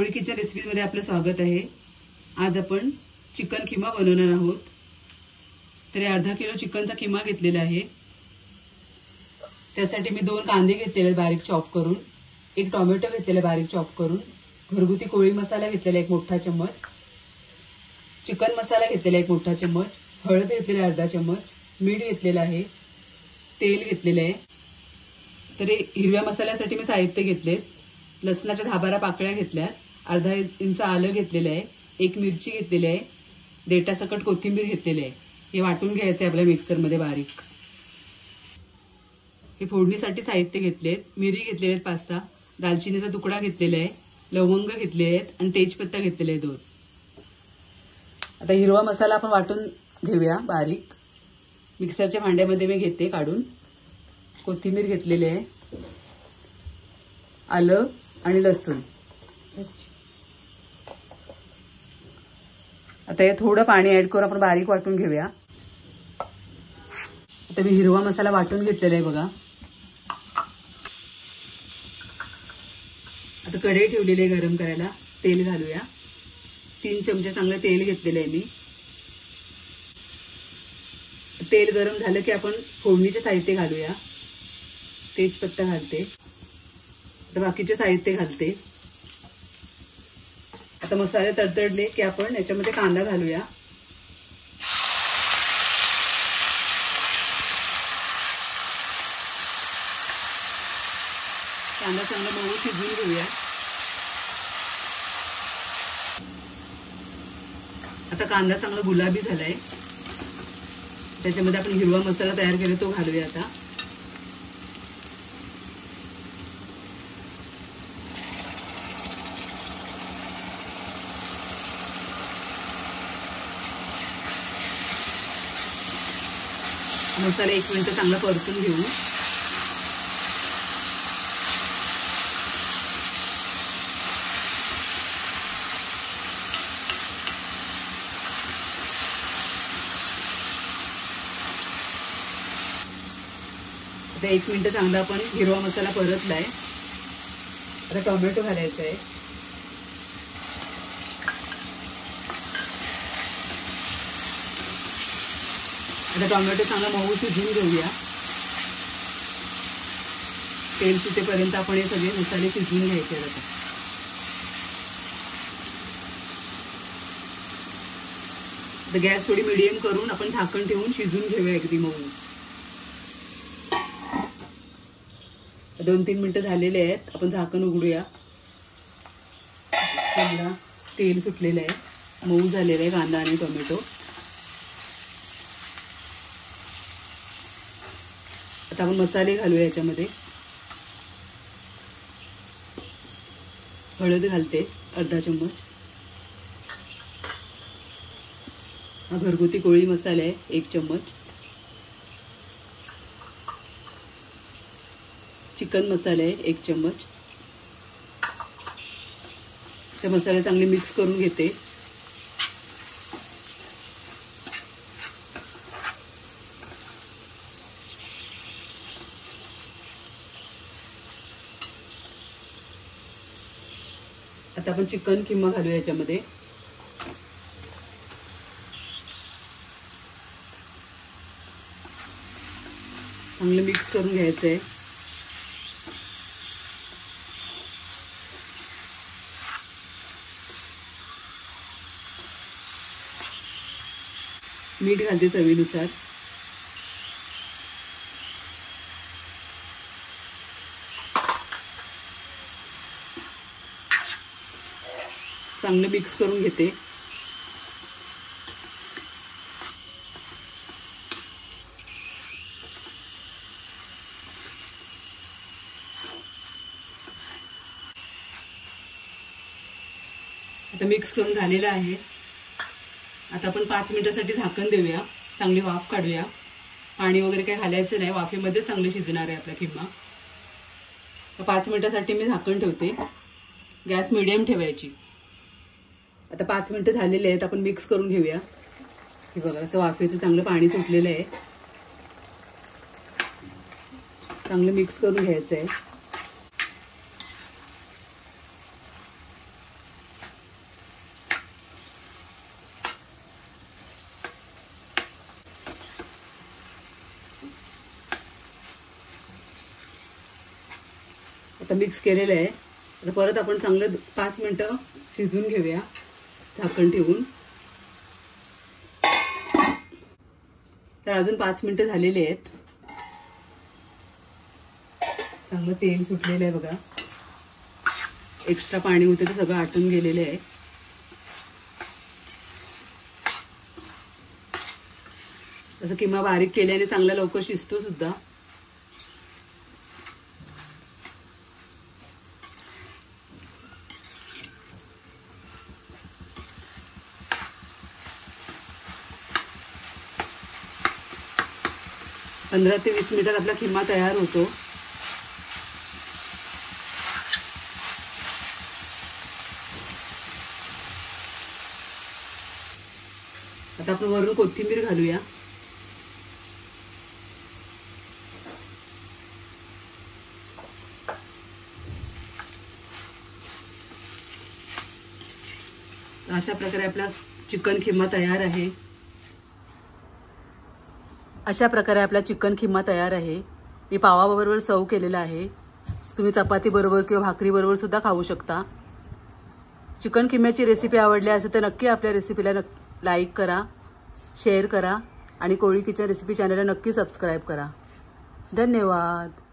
गवळी kitchen रेसिपीमध्ये आपलं स्वागत आहे। आज आपण चिकन किमा बनवणार आहोत। तर अर्धा किलो चिकनचा किमा घेतलेला आहे। त्यासाठी मी 2 कांदे घेतलेले बारीक चॉप करून, 1 टोमॅटो घेतलेला बारीक चॉप करून, घरगुती कोळी मसाला घेतलेला 1 मोठा चम्मच, चिकन मसाला घेतलेला 1 मोठा चम्मच, हळद घेतलेला अर्धा चम्मच, मीठ घेतलेला आहे, तेल घेतलेले आहे। तर हिरव्या मसाल्यासाठी मी साहित्य घेतले, लसणाच्या 10-12 पाकळ्या घेतल्या, अर्धा इंच आलं घेतलेलं आहे, 1 मिरची घेतलेली आहे, देठासकट कोथिंबीर घेतलेली आहे। हे वाटून घ्यायचं आहे आपल्या मिक्सर मध्ये बारीक। हे फोडणीसाठी साहित्य घेतलेत, मिरी घेतलेले आहेत 5-6, दालचिनीचा तुकडा घेतलेला आहे, लवंग घेतले आहेत आणि तेजपत्ता घेतलेले आहे 2। आता हिरवा मसाला आपण वाटून घेऊया बारीक। मिक्सरच्या भांड्यामध्ये मी घेते काढून। कोथिंबीर घेतलेली आहे, आलं आणि लसूण। आता हे थोडं पाणी ऍड करून आपण बारीक वाटून घेऊया। आता मी हिरवा मसाला वाटून घेतलेला आहे बघा। आता कढई ठेवलेली आहे गरम करायला, तेल घालूया। 3 चमचे चांगले तेल घेतलेले आहे मी। तेल गरम झालं की आपण फोडणीचे साहित्य घालूया। तेजपत्ता घालते, आता बाकीचे साहित्य घालते। आता मसाले तडतडले की आपण याच्यामध्ये कांदा घालूया। कांदा चांगला मऊ शिजवून घेऊया। आता कांदा चांगला गुलाबी झालाय, त्याच्यामध्ये आपण हिरवा मसाला तयार केला तो घालूया। आता मसाला 1 मिनिट चांगला परतून घेऊ। आता 1 मिनिट चांगला आपण हिरवा मसाला परतलाय। आता टोमॅटो घालायचा आहे। आता टोमॅटो चांगला मऊ शिजवून घेऊया। तेल सुटेपर्यंत आपण हे सगळे मसाले शिजवून घ्यायचे। आता गॅस थोडी मीडियम करून आपण झाकण ठेवून शिजवून घेऊया अगदी मऊ। 2-3 मिनिटं झालेले आहेत, आपण झाकण उघडूया। चांगला तेल सुटलेलं आहे, मऊ झालेलं आहे कांदा आणि टोमॅटो। आता आपण मसाले घालूया याच्यामध्ये। हळद घालते अर्धा चम्मच, हा घरगुती कोळी मसाला आहे 1 चम्मच, चिकन मसाला आहे 1 चम्मच। ते मसाले चांगले मिक्स करून घेते। आता आपण चिकन किमा घालूया याच्यामध्ये। चांगलं मिक्स करून घ्यायचं आहे। मीठ घालते चवीनुसार। चांगलं मिक्स करून घेते। आता मिक्स करून झालेलं आहे। आता आपण 5 मिनिटांसाठी झाकण देऊया, चांगली वाफ काढूया। पाणी वगैरे काही घालायचं नाही, वाफेमध्ये चांगले शिजणार आहे आपला किमा। तर 5 मिनिटांसाठी मी झाकण ठेवते, गॅस मीडियम ठेवायची। आता 5 मिनिटं झालेले आहेत, आपण मिक्स करून घेऊया। हे बघा असं वाफेचं चांगलं पाणी सुटलेलं आहे। चांगलं मिक्स करून घ्यायचं आहे। आता मिक्स केलेलं आहे. आता परत आपण चांगलं 5 मिनिटं शिजवून घेऊया झाकण ठेवून. तर अजून 5 मिनिटं झालेली आहेत. चांगलं तेल सुटलेलं आहे बघा. एक्स्ट्रा पाणी होतं ते सगळं आटून गेलेलं आहे. तसं किमा बारीक केल्याने चांगला लवकर शिजतो सुद्धा. पंधरा ते 20 मिनिटात आपला किमा तयार होतो. आता आपण वरून कोथिंबीर घालूया. अशा प्रकारे आपला चिकन खिमा तयार आहे. अशा प्रकारे आपला चिकन खिमा तयार आहे. मी पावाबरोबर सर्व केलेला आहे. तुम्ही चपाती बरोबर किंवा भाकरी बरोबर सुद्धा खाऊ शकता. चिकन खिम्याची रेसिपी आवडली असेल तर नक्की आपल्या रेसिपीला लाईक करा, शेअर करा आणि कोळी किचन रेसिपी चॅनलला नक्की सबस्क्राईब करा. धन्यवाद.